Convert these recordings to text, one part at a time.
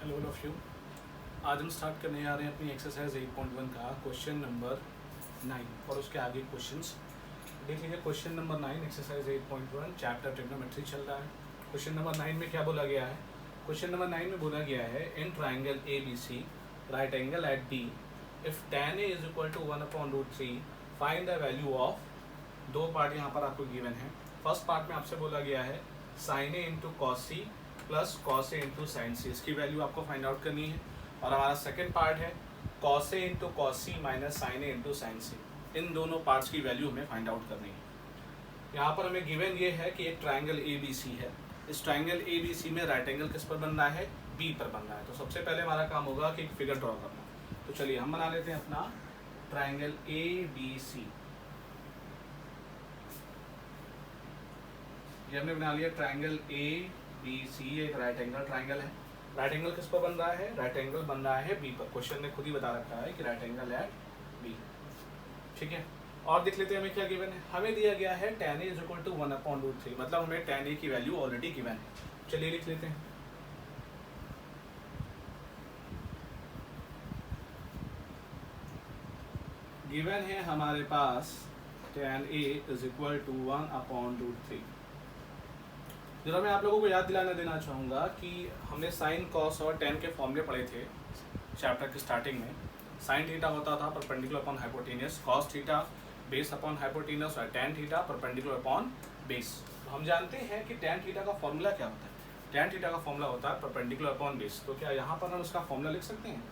Hello all of you. आज हम start करने जा रहे हैं अपनी एक्सरसाइज 8.1 का क्वेश्चन नंबर 9 और उसके आगे क्वेश्चंस देख लीजिए। Question number 9 exercise 8.1 chapter trigonometry चल रहा है। क्वेश्चन नंबर 9 में क्या बोला गया है? क्वेश्चन नंबर 9 में बोला गया है in triangle A B C right angle at D if tan a is equal to 1/√3 find the value of. दो पार्ट यहाँ पर आपको गिवन है। फर्स्ट पार्ट में आपसे बोला गया है sin a into cos C plus cos A into sine C, इसकी वैल्यू आपको फाइंड आउट करनी है। और हमारा सेकंड पार्ट है cos A into cos C minus sine A into sine C. इन दोनों पार्ट्स की वैल्यू हमें फाइंड आउट करनी है। यहाँ पर हमें गिवन ये है कि एक ट्राइंगल ए बी सी है। इस ट्राइंगल ए बी सी में राइट एंगल किस पर बन रहा है? बी पर बन रहा है। तो सबसे पहले हमारा काम होगा कि एक फिगर ड्रॉ करना। तो चलिए हम बना लेते हैं अपना ट्राइंगल ए बी सी। ये हमने बना लिया ट्राइंगल ए बी सी, एक राइट एंगल ट्राइंगल है। राइट एंगल किस पर बन रहा है? राइट एंगल बन रहा है बी पर। क्वेश्चन ने खुद ही बता रखा है कि राइट एंगल एट बी। ठीक है, और देख लेते हैं हमें क्या गिवन है। हमें दिया गया है tan a is equal to 1/√3, मतलब हमें tan a की वैल्यू ऑलरेडी गिवन है। चलिए लिख लेते हैं। गिवन है हमारे पास tan a is equal to 1/√3। जरा मैं आप लोगों को याद दिलाना देना चाहूँगा कि हमने साइन कॉस और tan के फॉर्मूले पढ़े थे चैप्टर की स्टार्टिंग में। साइन थीटा होता था perpendicular upon hypotenuse, cos theta base upon hypotenuse और tan theta perpendicular upon base. हम जानते हैं कि tan थीटा का फॉर्मूला क्या होता है? tan थीटा का फॉर्मूला होता है परपेंडिकुलर अपॉन बेस। तो क्या यहाँ पर हम उसका फॉर्मूला लिख सकते हैं?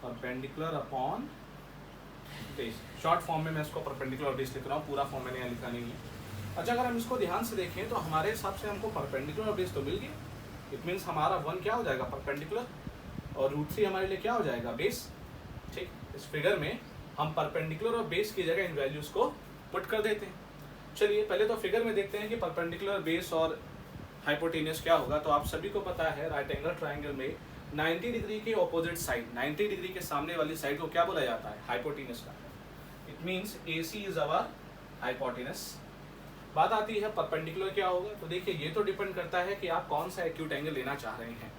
Perpendicular upon base. Short form में मैं इसको परपेंडिकुलर बेस लिख रहा हूँ, पूरा फॉर्म मैंने यहाँ लिखा नहीं है। अच्छा, अगर हम इसको ध्यान से देखें तो हमारे हिसाब से हमको परपेंडिकुलर बेस तो मिल गया। इट मीन्स हमारा 1 क्या हो जाएगा? परपेंडिकुलर, और √3 हमारे लिए क्या हो जाएगा? बेस। ठीक, इस फिगर में हम परपेंडिकुलर और बेस की जगह इन वैल्यूज को पुट कर देते हैं। चलिए पहले तो फिगर में देखते हैं कि परपेंडिकुलर बेस और हाइपोटेनियस क्या होगा। तो आप सभी को पता है राइट एंगल ट्राइंगल में 90 डिग्री के ऑपोजिट साइड, 90 डिग्री के सामने वाली साइड को क्या बोला जाता है? हाइपोटेनियस का। It means AC is our hypotenuse. बात आती है परपेंडिकुलर क्या होगा। तो देखिए ये तो डिपेंड करता है कि आप कौन सा एक्यूट एंगल लेना चाह रहे हैं।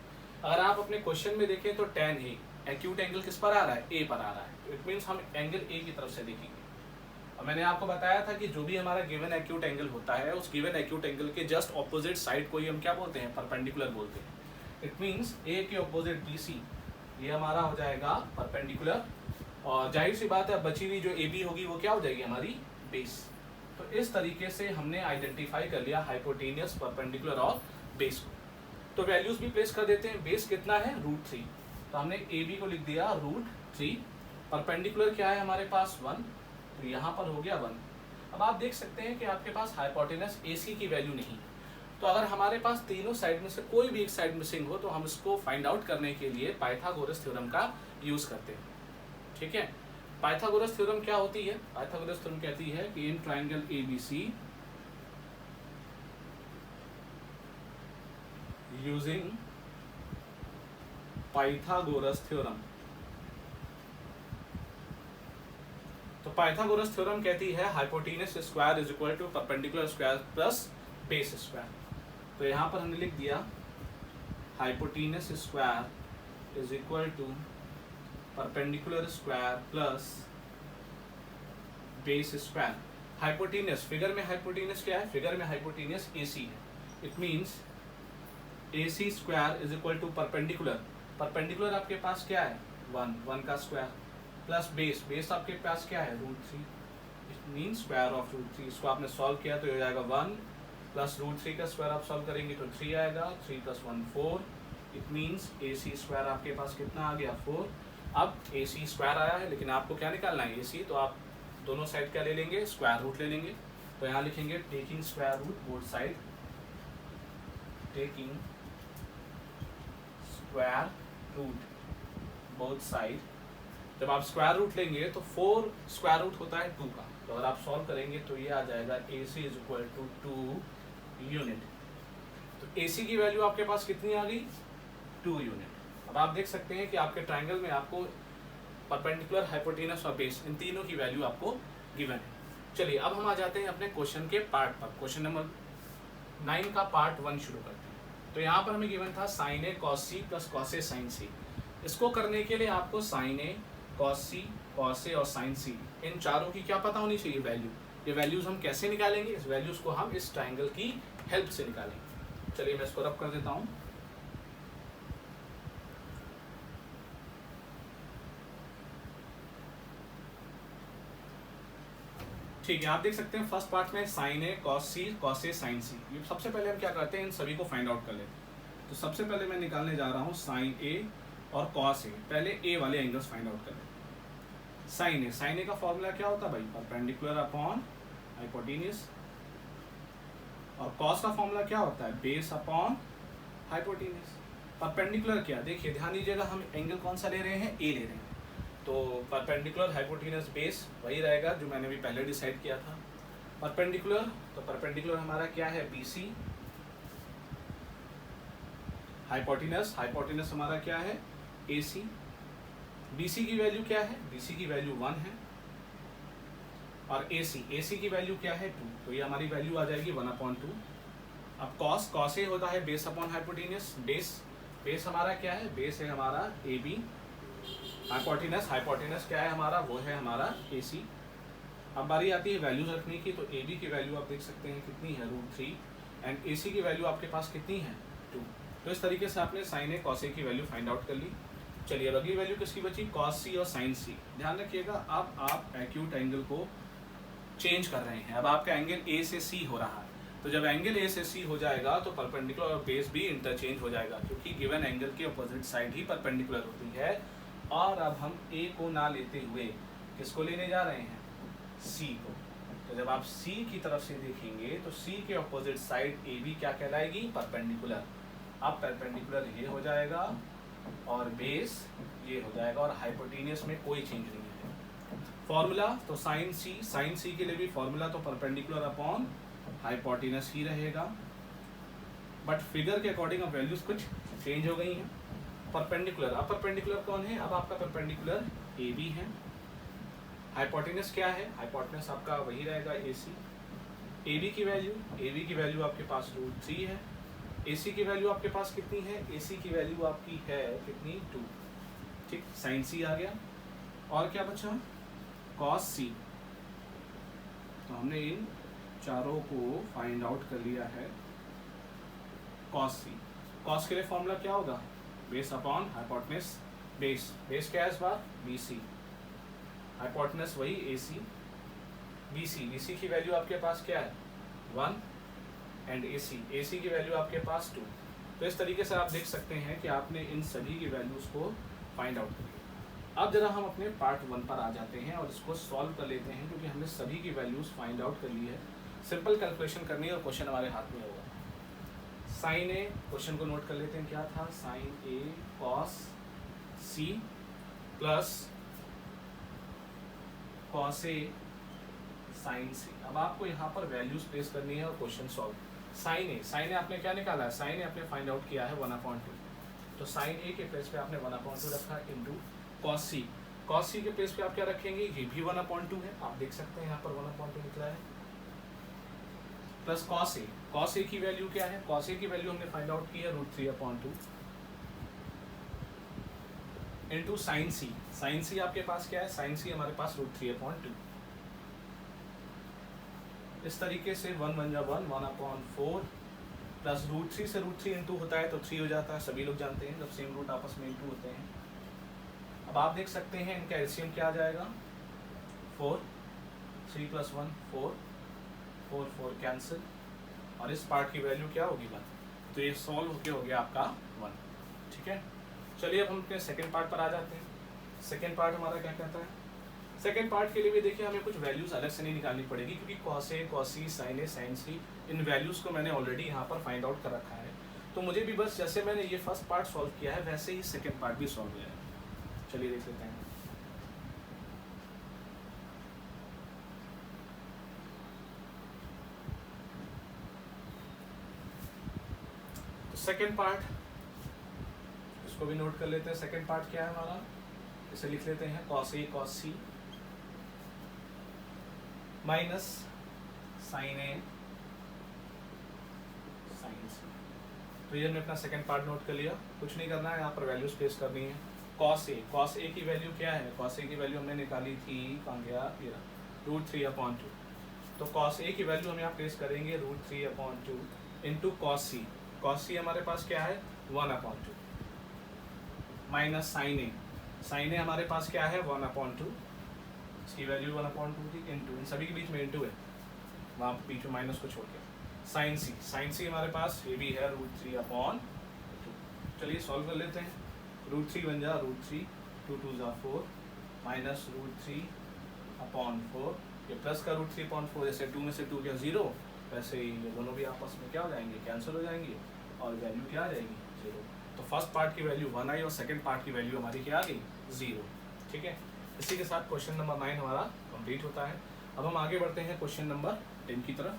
अगर आप अपने क्वेश्चन में देखें तो tan A एक्यूट एंगल किस पर आ रहा है? A पर आ रहा है। इट मीन्स हम एंगल A की तरफ से देखेंगे। और मैंने आपको बताया था कि जो भी हमारा गिवन एक्यूट एंगल होता है उस गिवन एक्यूट एंगल के जस्ट ऑपोजिट साइड को ही हम क्या बोलते हैं? परपेंडिकुलर बोलते हैं। इट मीन्स A के ऑपोजिट BC ये हमारा हो जाएगा परपेंडिकुलर, और जाहिर सी बात है बची हुई जो AB होगी वो क्या हो जाएगी? हमारी बेस। तो इस तरीके से हमने आइडेंटिफाई कर लिया हाइपोटेनियस, परपेंडिकुलर और बेस को। तो वैल्यूज भी प्लेस कर देते हैं। बेस कितना है? √3। तो हमने AB को लिख दिया √3। परपेंडिकुलर क्या है हमारे पास? 1। तो यहाँ पर हो गया 1। अब आप देख सकते हैं कि आपके पास हाइपोटेनस AC की वैल्यू नहीं। तो अगर हमारे पास तीनों साइड में से कोई भी एक साइड मिसिंग हो तो हम इसको फाइंड आउट करने के लिए पाइथागोरस थ्योरम का यूज करते हैं। ठीक है, पाइथागोरस थ्योरम क्या होती है? पाइथागोरस थ्योरम कहती है कि in triangle ABC using Pythagoras theorem. तो पाइथागोरस थ्योरम कहती है hypotenuse square is equal to perpendicular square plus base square. तो यहाँ पर हमने लिख दिया hypotenuse square is equal to perpendicular square plus base square. Hypotenuse, figure में हाइपोटेनस क्या है? फिगर में हाइपोटेनस AC है। It means AC square is equal to perpendicular. Perpendicular आपके पास क्या है? 1 का स्क्वायर प्लस बेस, बेस आपके पास क्या है? √3। It means square of √3। इसको आपने सॉल्व किया तो ये हो जाएगा 1 प्लस √3 का स्क्वायर आप सॉल्व करेंगे तो 3 आएगा। 3 + 1 4। इट मीन्स AC स्क्वायर आपके पास कितना आ गया? 4। अब AC स्क्वायर आया है लेकिन आपको क्या निकालना है? AC। तो आप दोनों साइड क्या ले लेंगे? स्क्वायर रूट ले लेंगे। तो यहाँ लिखेंगे taking square root both side, taking square root both side. जब आप स्क्वायर रूट लेंगे तो 4 स्क्वायर रूट होता है 2 का। तो अगर आप सॉल्व करेंगे तो ये आ जाएगा AC is equal to 2 unit. तो AC की वैल्यू आपके पास कितनी आ गई? 2 यूनिट। अब आप देख सकते हैं कि आपके ट्राइंगल में आपको परपेंडिकुलर, हाइपोटेनस और बेस इन तीनों की वैल्यू आपको गिवन है। चलिए अब हम आ जाते हैं अपने क्वेश्चन के पार्ट पर। क्वेश्चन नंबर 9 का पार्ट 1 शुरू करते हैं। तो यहाँ पर हमें गिवन था साइन ए कॉस सी प्लस कॉस ए साइन सी। इसको करने के लिए आपको sign A cos C cos A और साइन सी इन चारों की क्या पता होनी चाहिए वैल्यू। ये वैल्यूज हम कैसे निकालेंगे, इस वैल्यूज को हम इस ट्राइंगल की हेल्प से निकालेंगे। चलिए मैं इसको रब कर देता हूँ। ठीक है, आप देख सकते हैं फर्स्ट पार्ट में sign A cos A sign सी। ये सबसे पहले हम क्या करते हैं, इन सभी को फाइंड आउट कर लेते हैं। तो सबसे पहले मैं निकालने जा रहा हूँ साइन ए और कॉस ए। पहले ए वाले एंगल्स फाइंड आउट कर लेते हैं। साइन ए का फॉर्मूला क्या होता है भाई, परपेंडिकुलर अपॉन हाइपोटेन्यूज। और कॉस का फॉर्मूला क्या होता है, बेस अपॉन हाइपोटेन्यूज। परपेंडिकुलर क्या, देखिए ध्यान दीजिएगा, हम एंगल कौन सा ले रहे हैं, ए ले रहे हैं। तो परपेंडिकुलर हाइपोटेन्यूज बेस वही रहेगा जो मैंने भी पहले डिसाइड किया था। परपेंडिकुलर, तो परपेंडिकुलर हमारा क्या है, बीसी। हाइपोटेन्यूज हमारा क्या है, एसी। बीसी की वैल्यू क्या है, बीसी की वैल्यू 1 है। और एसी की वैल्यू क्या है, 2। तो ये हमारी वैल्यू आ जाएगी 1/2। अब कॉस ए होता है बेस अपॉन हाइपोटेन्यूज। बेस हमारा क्या है, बेस है हमारा ए बी। हाइपोटेन्यूज क्या है हमारा, वो है हमारा ए सी। अब बारी आती है वैल्यूज रखने की। तो ए बी की वैल्यू आप देख सकते हैं कितनी है, √3। एंड ए सी की वैल्यू आपके पास कितनी है, 2। तो इस तरीके से आपने साइन ए कॉस ए की वैल्यू फाइंड आउट कर ली। चलिए अब अगली वैल्यू किसकी बची, कॉस सी और साइन सी। ध्यान रखिएगा, अब आप एक्यूट एंगल को चेंज कर रहे हैं। अब आपका एंगल ए से सी हो रहा है। तो जब एंगल ए से सी हो जाएगा तो परपेंडिकुलर और बेस भी इंटरचेंज हो जाएगा, क्योंकि गिवन एंगल की अपोजिट साइड ही परपेंडिकुलर होती है। और अब हम ए को ना लेते हुए किसको लेने जा रहे हैं, सी को। तो जब आप सी की तरफ से देखेंगे तो सी के अपोजिट साइड ए बी क्या कहलाएगी, परपेंडिकुलर। अब परपेंडिकुलर ये हो जाएगा और बेस ये हो जाएगा, और हाइपोटेन्यूज में कोई चेंज नहीं है। फॉर्मूला तो साइन सी के लिए भी फॉर्मूला तो परपेंडिकुलर अपॉन हाइपोटेन्यूज ही रहेगा। बट फिगर के अकॉर्डिंग अब वैल्यूज कुछ चेंज हो गई हैं। परपेंडिकुलर, अब परपेंडिकुलर कौन है, अब आपका परपेंडिकुलर ए बी है। हाइपोटेन्यूज क्या है, हाइपोटेन्यूज आपका वही रहेगा ए सी। ए बी की वैल्यू आपके पास √3 है। ए सी की वैल्यू आपके पास कितनी है, ए सी की वैल्यू आपकी है कितनी, 2। ठीक, साइन सी आ गया। और क्या बचा, कॉस सी। तो हमने इन चारों को फाइंड आउट कर लिया है। कॉस सी, कॉस के लिए फॉर्मूला क्या होगा, बेस अपॉन हाइपोटेन्यूज। बेस क्या है इस बार, बी सी। हाइपोटेन्यूज वही ए सी। बी सी की वैल्यू आपके पास क्या है, 1। एंड ए सी की वैल्यू आपके पास 2। तो इस तरीके से आप देख सकते हैं कि आपने इन सभी की वैल्यूज को फाइंड आउट कर लिया। अब जरा हम अपने पार्ट 1 पर आ जाते हैं और इसको सॉल्व कर लेते हैं, क्योंकि हमने सभी की वैल्यूज फाइंड आउट कर ली है। सिंपल कैलकुलेशन करनी है और क्वेश्चन हमारे हाथ में होगा। साइन ए, क्वेश्चन को नोट कर लेते हैं, क्या था, साइन ए कॉस सी प्लस कॉस ए साइन सी। अब आपको यहाँ पर वैल्यूज प्लेस करनी है और क्वेश्चन सॉल्व। साइन ए आपने क्या निकाला है, साइन ए आपने फाइंड आउट किया है 1/2। तो साइन ए के प्लेस पे आपने 1/2 रखा इंटू कॉस सी के प्लेस पे आप क्या रखेंगे, ये भी 1/2 है। आप देख सकते हैं यहाँ पर 1/2 निकला है। प्लस कॉस ए की वैल्यू क्या है, कॉस ए की वैल्यू हमने फाइंड आउट की है √3/2 इंटू साइन सी आपके पास क्या है, साइन सी हमारे पास √3/2। इस तरीके से 1 1 1/4 प्लस √3 से √3 इंटू होता है तो 3 हो जाता है। सभी लोग जानते हैं जब सेम रूट आपस में इंटू होते हैं। अब आप देख सकते हैं इनका एलसीएम क्या आ जाएगा, 4। 3 + 1 4, 4 कैंसिल, और इस पार्ट की वैल्यू क्या होगी 1। तो ये सॉल्व होके हो गया आपका 1। ठीक है, चलिए अब हम अपने सेकेंड पार्ट पर आ जाते हैं। सेकेंड पार्ट हमारा क्या कहता है, सेकेंड पार्ट के लिए भी देखिए हमें कुछ वैल्यूज अलग से नहीं निकालनी पड़ेगी, क्योंकि cos A cos C sign A sign C in values को मैंने ऑलरेडी यहाँ पर फाइंड आउट कर रखा है। तो मुझे भी बस जैसे मैंने ये फर्स्ट पार्ट सॉल्व किया है वैसे ही सेकेंड पार्ट भी सॉल्व हो जाएगा। चलिए देख लेते हैं। तो सेकेंड पार्ट, इसको भी नोट कर लेते हैं। सेकेंड पार्ट क्या है हमारा, इसे लिख लेते हैं cos A cos C minus sine A sign सी। तो रीजन में अपना सेकंड पार्ट नोट कर लिया, कुछ नहीं करना है, यहाँ पर वैल्यूज प्लेस करनी है। कॉस ए की वैल्यू क्या है, कॉस ए की वैल्यू हमने निकाली थी, कहाँ गया ये √3/2। तो कॉस ए की वैल्यू हम यहाँ प्लेस करेंगे √3/2 इंटू कॉस सी हमारे पास क्या है 1/2 माइनस साइन ए हमारे पास क्या है 1/2, इसकी वैल्यू 1/2 थी, इंटू इन सभी के बीच में इंटू है, वहाँ बीच में माइनस को छोड़ के साइन सी हमारे पास ये भी है √3/2। चलिए सॉल्व कर लेते हैं। √3 बन जा √3, 2 2 = 4 माइनस √3/4, ये प्लस का √3/4, जैसे 2 में से 2 गया 0, वैसे ही ये दोनों भी आपस में क्या हो जाएंगे, कैंसिल हो जाएंगे और वैल्यू क्या आ जाएगी 0। तो फर्स्ट पार्ट की वैल्यू 1 आई और सेकंड पार्ट की वैल्यू हमारी क्या आ गई 0। ठीक है, इसी के साथ क्वेश्चन नंबर 9 हमारा कंप्लीट होता है। अब हम आगे बढ़ते हैं क्वेश्चन नंबर 10 की तरफ।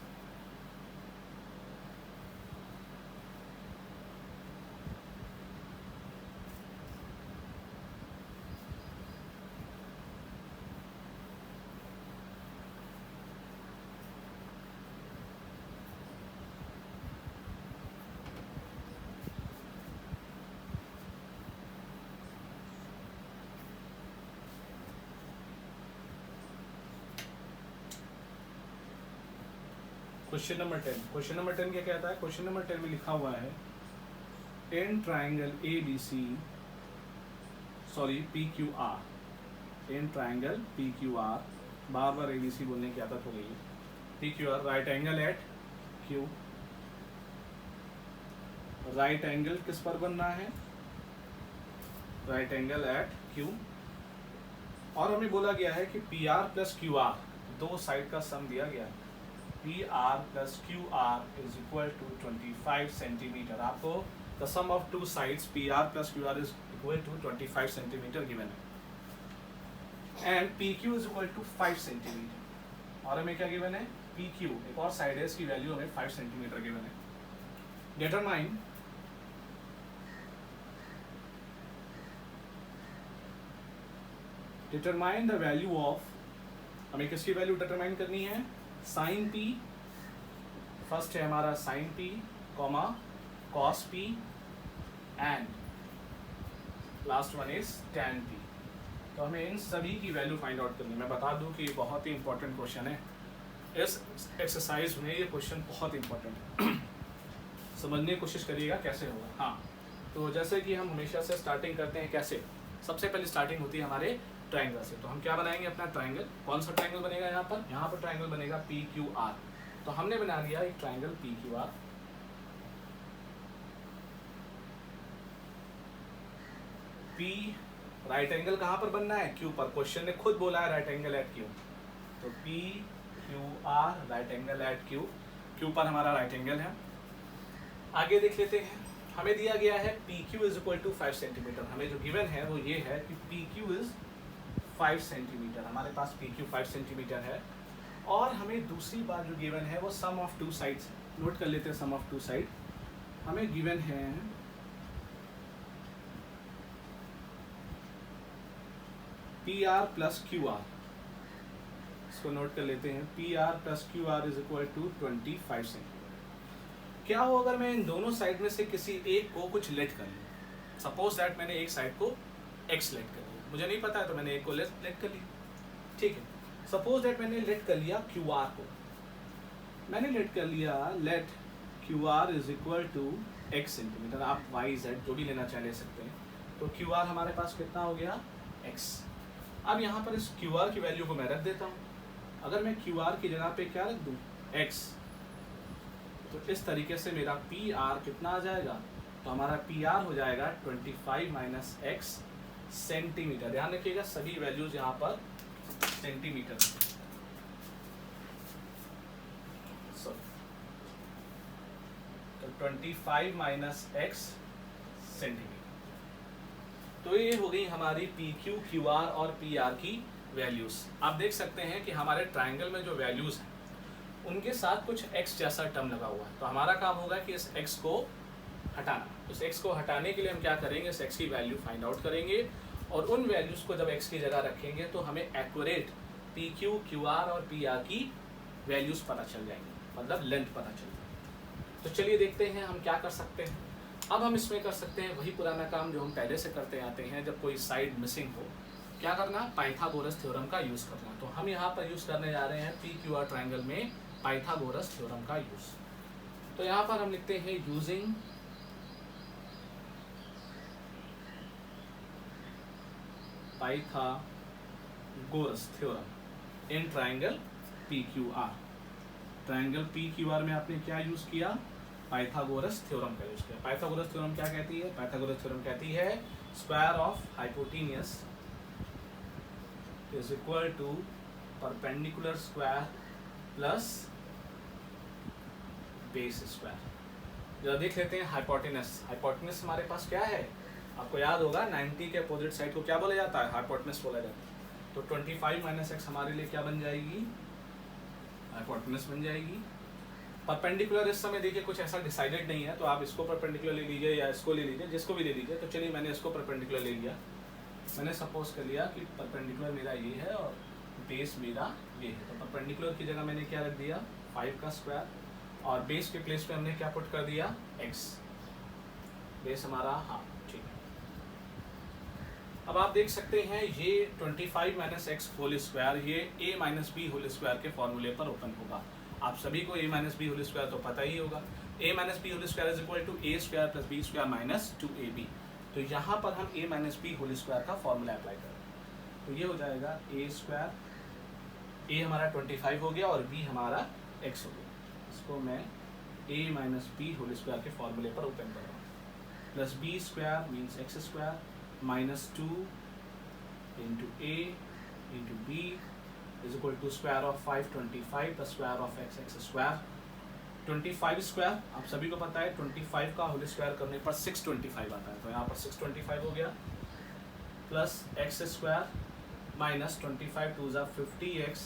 क्वेश्चन नंबर 10 क्या कहता है, क्वेश्चन नंबर 10 में लिखा हुआ है in triangle PQR, in triangle PQR, बार बार ABC बोलने की आदत हो गई है। PQR right angle at Q, right angle किस पर बनना है, राइट एंगल एट Q, और हमें बोला गया है कि PR प्लस QR दो साइड का सम दिया गया है, PR plus QR is equal to 25 centimetre. आपको the sum of two sides PR plus QR is equal to 25 centimetre given है, and PQ is equal to 5 centimetre, और हमें क्या गिवन है PQ, एक और साइड है, इसकी वैल्यू हमें 5 सेंटीमीटर गिवन है। डिटरमाइन द वैल्यू ऑफ, हमें किसकी वैल्यू डिटरमाइन करनी है, साइन P, फर्स्ट है हमारा sine P, cos P, and last one is tan P। तो हमें इन सभी की वैल्यू फाइंड आउट करनी है। मैं बता दूं कि बहुत ही इंपॉर्टेंट क्वेश्चन है, इस एक्सरसाइज में ये क्वेश्चन बहुत इंपॉर्टेंट है, समझने की कोशिश करिएगा कैसे होगा। हाँ, तो जैसे कि हम हमेशा से स्टार्टिंग करते हैं, कैसे, सबसे पहले स्टार्टिंग होती है हमारे ट्राइंगल से। तो हम क्या बनाएंगे अपना ट्राइंगल, कौन सा ट्राइंगल बनेगा यहाँ पर ट्राइंगल बनेगा PQR। तो हमने बना लिया एक triangle PQR, P right angle कहाँ पर बनना है, Q पर, क्वेश्चन ने खुद बोला है राइट एंगल एट Q, तो PQR right angle at Q पर हमारा राइट एंगल है। आगे देख लेते हैं, हमें दिया गया है PQ is equal to 5 centimetre, हमें जो गिवन है वो ये है कि PQ इज 5 सेंटीमीटर, हमारे पास PQ 5 सेंटीमीटर है, और हमें दूसरी बात जो गिवन है वो sum of two sides, note कर लेते हैं सम ऑफ टू साइड, हमें गिवन है PR प्लस QR, इसको नोट कर लेते हैं, PR plus QR is equal to 25 centimetre. क्या हो अगर मैं इन दोनों साइड में से किसी एक को कुछ लेट कर लूँ, सपोज दैट मैंने एक साइड को X लेट कर लिया, मुझे नहीं पता है तो मैंने एक को लेट कर लिया, ठीक है। सपोज दैट मैंने लेट कर लिया QR को, मैंने लेट कर लिया let QR is equal to X centimetre, आप YZ जो भी लेना चाहे ले सकते हैं। तो QR हमारे पास कितना हो गया X। अब यहाँ पर इस QR की वैल्यू को मैं रख देता हूँ, अगर मैं QR की जगह पे क्या रख दूँ X, तो इस तरीके से मेरा PR कितना आ जाएगा, तो हमारा PR हो जाएगा 25 माइनस X सेंटीमीटर। ध्यान रखिएगा सभी वैल्यूज यहाँ पर सेंटीमीटर, तो 25 माइनस X सेंटीमीटर। तो ये हो गई हमारी PQ, QR और PR की वैल्यूज। आप देख सकते हैं कि हमारे ट्राइंगल में जो वैल्यूज हैं उनके साथ कुछ x जैसा टर्म लगा हुआ है, तो हमारा काम होगा कि इस x को हटाना। इस x को हटाने के लिए हम क्या करेंगे, इस x की वैल्यू फाइंड आउट करेंगे, और उन वैल्यूज को जब x की जगह रखेंगे तो हमें एक्यूरेट PQ, QR और PR की वैल्यूज पता चल जाएंगी, मतलब लेंथ पता चल जाएगी। तो चलिए देखते हैं हम क्या कर सकते हैं। अब हम इसमें कर सकते हैं वही पुराना काम जो हम पहले से करते आते हैं, जब कोई साइड मिसिंग हो क्या करना, पाइथागोरस थ्योरम का यूज़ करना। तो हम यहाँ पर यूज़ करने जा रहे हैं पी क्यू आर ट्रायंगल में पाइथागोरस थ्योरम का यूज़। तो यहाँ पर हम लिखते हैं using Pythagoras theorem in triangle P Q R. Triangle P Q R में आपने क्या यूज़ किया, पाइथागोरस थ्योरम का यूज़ किया। पाइथागोरस थ्योरम क्या कहती है, पाइथागोरस थ्योरम कहती है square of hypotenuse is equal to perpendicular square plus base square. जरा देख लेते हैं हाइपोटेनस। हाइपोटेनस हमारे पास क्या है, आपको याद होगा 90 के अपोजिट साइड को क्या बोला जाता है, हाइपोटेनस बोला जाता है। तो 25 माइनस एक्स हमारे लिए क्या बन जाएगी, हाइपोटेनस बन जाएगी। परपेंडिकुलर इस समय देखिए कुछ ऐसा डिसाइडेड नहीं है, तो आप इसको परपेंडिकुलर ले लीजिए या इसको ले लीजिए, जिसको भी ले लीजिए। तो चलिए मैंने इसको परपेंडिकुलर ले लिया। मैंने सपोज कर लिया कि परपेंडिकुलर मेरा ये है और बेस मेरा ये है। तो परपेंडिकुलर की जगह मैंने क्या रख दिया, 5 का स्क्वायर, और बेस के प्लेस पे हमने क्या पुट कर दिया, x। बेस हमारा हाफ, ठीक है। अब आप देख सकते हैं ये 25 माइनस एक्स होल स्क्वायर ये a minus b whole square के फॉर्मूले पर ओपन होगा। आप सभी को a minus b whole square तो पता ही होगा। a minus b whole square is equal to a square plus b square minus 2ab। तो यहाँ पर हम a minus b whole square का फॉर्मूला अप्लाई करें। तो ये हो जाएगा a स्क्वायर, a हमारा 25 हो गया और b हमारा x हो गया। इसको मैं a minus b whole square के फॉर्मूले पर ओपन कर रहा हूँ। Plus b square means x square minus 2 into a into b is equal to square of 525 plus square of x square. 25 square आप सभी को पता है 25 का होल स्क्वायर करने पर 625 आता है। तो यहाँ पर 625 हो गया plus x square minus 25 two ज़ा 50x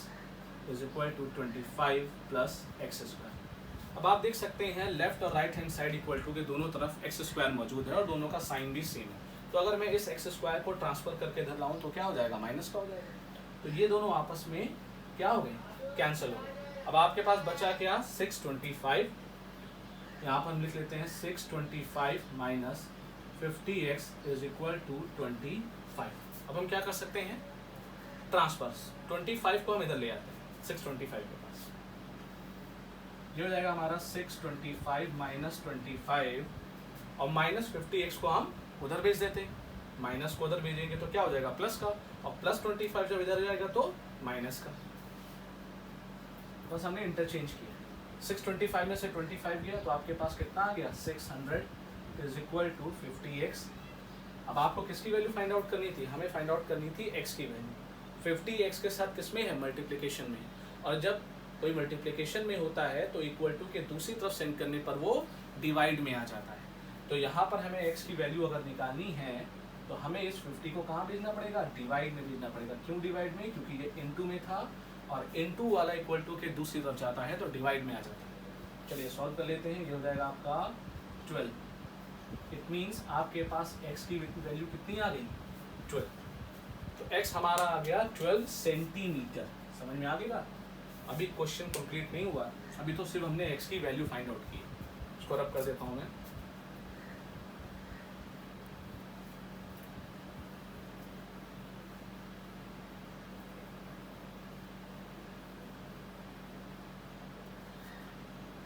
इज इक्वल टू 25 प्लस x स्क्वायर। अब आप देख सकते हैं लेफ्ट और right hand side equal to के दोनों तरफ x स्क्वायर मौजूद है और दोनों का साइन भी सेम है। तो अगर मैं इस x स्क्वायर को ट्रांसफर करके इधर लाऊं तो क्या हो जाएगा, माइनस का हो जाएगा। तो ये दोनों आपस में क्या हो गए, कैंसिल हो गए। अब आपके पास बचा क्या, 625। यहाँ पर हम लिख लेते हैं 625 minus 50x is equal to 25। अब हम क्या कर सकते हैं, ट्रांसफर 25 को हम इधर ले आते हैं 625 के पास। ये हो जाएगा हमारा 625 माइनस 25 और माइनस 50x को हम उधर भेज देते हैं। माइनस को उधर भेजेंगे तो क्या हो जाएगा, प्लस का, और प्लस 25 जब इधर जाएगा तो माइनस का। बस हमने इंटरचेंज किया। 625 में से 25 गया तो आपके पास कितना आ गया, 600 इज इक्वल टू 50x। अब आपको किसकी वैल्यू फाइंड आउट करनी थी, हमें फाइंड आउट करनी थी x की वैल्यू। 50x के साथ किसमें है, मल्टीप्लिकेशन में। और जब कोई मल्टीप्लिकेशन में होता है तो इक्वल टू के दूसरी तरफ सेंड करने पर वो डिवाइड में आ जाता है। तो यहाँ पर हमें x की वैल्यू अगर निकालनी है तो हमें इस 50 को कहाँ भेजना पड़ेगा, डिवाइड में भेजना पड़ेगा। क्यों डिवाइड में, क्योंकि ये इनटू में था और इनटू वाला इक्वल टू के दूसरी तरफ जाता है तो डिवाइड में आ जाता है। चलिए सॉल्व कर लेते हैं। ये हो जाएगा आपका 12। इट मीन्स आपके पास x की वैल्यू कितनी आ गई, 12। तो x हमारा आ गया 12 सेंटीमीटर। समझ में आ गई बात। अभी क्वेश्चन कंप्लीट नहीं हुआ, अभी तो सिर्फ हमने x की वैल्यू फाइंड आउट की। इसको रब कर देता हूँ मैं।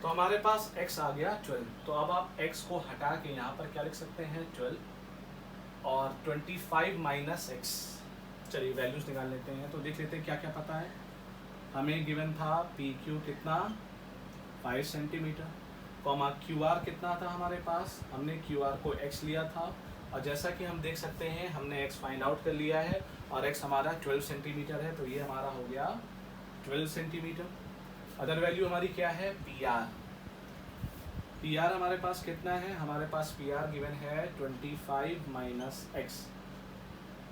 तो हमारे पास x आ गया 12। तो अब आप x को हटा के यहाँ पर क्या लिख सकते हैं, 12 और 25 माइनस x। चलिए वैल्यूज निकाल लेते हैं। तो देख लेते हैं क्या क्या पता है हमें। गिवन था PQ कितना, 5 सेंटीमीटर, कॉमा QR कितना था हमारे पास, हमने QR को x लिया था। और जैसा कि हम देख सकते हैं हमने x फाइंड आउट कर लिया है और x हमारा 12 सेंटीमीटर है। तो ये हमारा हो गया 12 सेंटीमीटर। अदर वैल्यू हमारी क्या है, PR हमारे पास कितना है, हमारे पास PR गिवन है 25 माइनस x।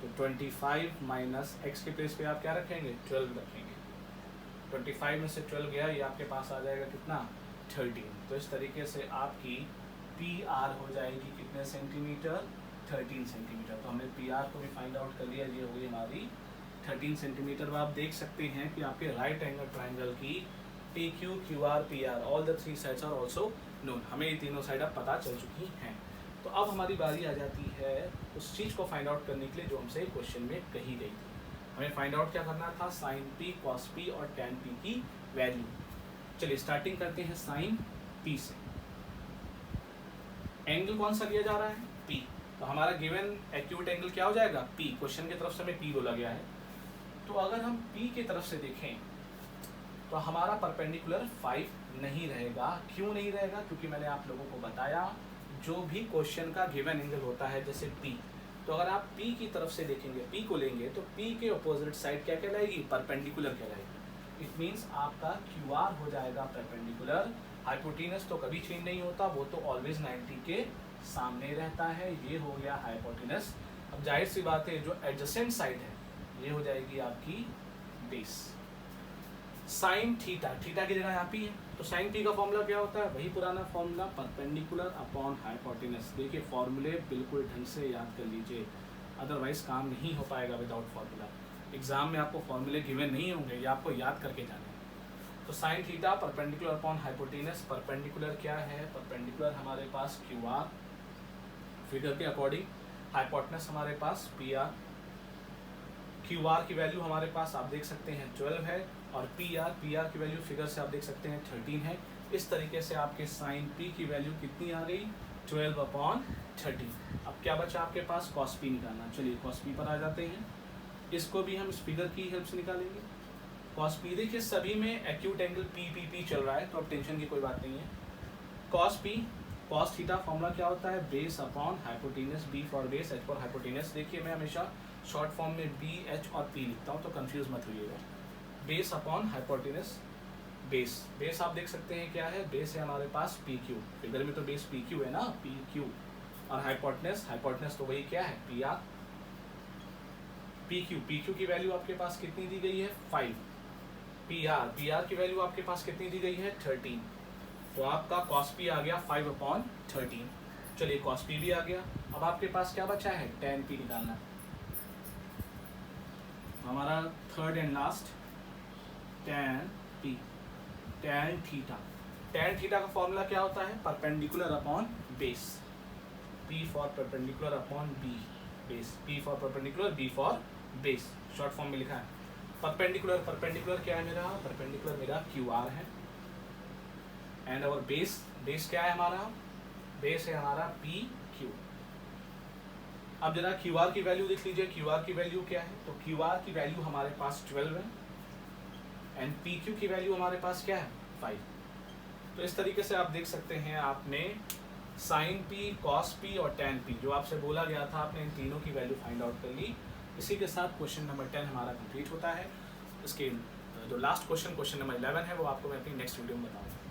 तो 25 माइनस x के प्लेस पे आप क्या रखेंगे, 12 रखेंगे। 25 में से 12 गया, ये आपके पास आ जाएगा कितना, 13। तो इस तरीके से आपकी PR हो जाएगी कितने सेंटीमीटर, 13 सेंटीमीटर। तो हमने PR को भी फाइंड आउट कर लिया, ये हो गई हमारी 13 सेंटीमीटर। अब आप देख सकते हैं कि आपके राइट एंगल ट्राइंगल की PQ, QR, PR all the 3 sides are also known. हमें ये तीनों साइड अब पता चल चुकी हैं। तो अब हमारी बारी आ जाती है उस चीज़ को फाइंड आउट करने के लिए जो हमसे क्वेश्चन में कही गई थी। हमें फाइंड आउट क्या करना था, साइन पी, कॉस पी और टैन पी की वैल्यू। चलिए स्टार्टिंग करते हैं साइन पी से। एंगल कौन सा लिया जा रहा है, पी। तो हमारा गिवन एक्यूट एंगल क्या हो जाएगा, पी। क्वेश्चन की तरफ से हमें पी बोला गया है। तो अगर हम पी की तरफ से देखें तो हमारा परपेंडिकुलर 5 नहीं रहेगा। क्यों नहीं रहेगा, क्योंकि मैंने आप लोगों को बताया जो भी क्वेश्चन का गिवन एंगल होता है जैसे पी, तो अगर आप पी की तरफ से देखेंगे, पी को लेंगे, तो पी के अपोजिट साइड क्या कहलाएगी, परपेंडिकुलर कहलाएगी। इट मीन्स आपका क्यू आर हो जाएगा परपेंडिकुलर। हाइपोटेनस तो कभी चेंज नहीं होता, वो तो ऑलवेज 90 के सामने रहता है। ये हो गया हाइपोटेनस। अब जाहिर सी बात है जो एडजेसेंट साइड है ये हो जाएगी आपकी बेस। साइन थीटा, थीटा की जगह यहाँ पी है, तो साइन पी का फॉर्मूला क्या होता है, वही पुराना फॉर्मूला, परपेंडिकुलर अपॉन हाइपोटेनस। देखिए फॉर्मूले बिल्कुल ढंग से याद कर लीजिए, अदरवाइज काम नहीं हो पाएगा विदाउट फार्मूला। एग्जाम में आपको फॉर्मूले गिवन नहीं होंगे, ये आपको याद करके जाना है। तो sine theta perpendicular upon hypotenuse. Perpendicular क्या है, परपेंडिकुलर हमारे पास क्यू आर फिगर के अकॉर्डिंग, हाइपोटेनस हमारे पास पी आर। क्यू आर की वैल्यू हमारे पास आप देख सकते हैं 12 है, और पी आर की वैल्यू फिगर से आप देख सकते हैं 13 है। इस तरीके से आपके साइन पी की वैल्यू कितनी आ गई, 12/13। अब क्या बचा आपके पास, कॉस पी निकालना। चलिए कॉस पी पर आ जाते हैं, इसको भी हम इस फिगर की हेल्प से निकालेंगे। कॉस पी, देखिए सभी में एक्यूट एंगल पी चल रहा है, तो अब टेंशन की कोई बात नहीं है। Cos P, cos theta formula क्या होता है, base upon hypotenuse, B for base, H for hypotenuse. देखिए मैं हमेशा शॉर्ट फॉर्म में बी, एच और पी लिखता हूँ, तो कंफ्यूज मत होइएगा। बेस अपॉन हाइपोटेनस, बेस आप देख सकते हैं क्या है, बेस है हमारे पास पी क्यू, फिगर में तो बेस पी क्यू है ना, पी क्यू। और हाइपोटेनस तो वही क्या है, पी आर। पी क्यू की वैल्यू आपके पास कितनी दी गई है, 5। पी आर की वैल्यू आपके पास कितनी दी गई है, 13। तो आपका कॉस पी आ गया 5/13। चलिए कॉस पी भी आ गया। अब आपके पास क्या बचा है, टैन पी निकालना। हमारा third and last tan P, tan theta. Tan theta का फॉर्मूला क्या होता है, perpendicular upon base, P for perpendicular upon B base, P for perpendicular, B for base, short form में लिखा है। परपेंडिकुलर क्या है मेरा, परपेंडिकुलर मेरा क्यू आर है, एंड और बेस क्या है हमारा, बेस है हमारा पी क्यू। अब जरा क्यू आर की वैल्यू देख लीजिए, क्यू आर की वैल्यू क्या है, तो क्यू आर की वैल्यू हमारे पास 12 है, एंड पी क्यू की वैल्यू हमारे पास क्या है, 5। तो इस तरीके से आप देख सकते हैं आपने साइन पी, कॉस पी और टैन पी जो आपसे बोला गया था, आपने इन तीनों की वैल्यू फाइंड आउट कर ली। इसी के साथ क्वेश्चन नंबर 10 हमारा कंप्लीट होता है। इसके जो लास्ट क्वेश्चन नंबर 11 है वो आपको मैं अपनी नेक्स्ट वीडियो में बताऊँगा।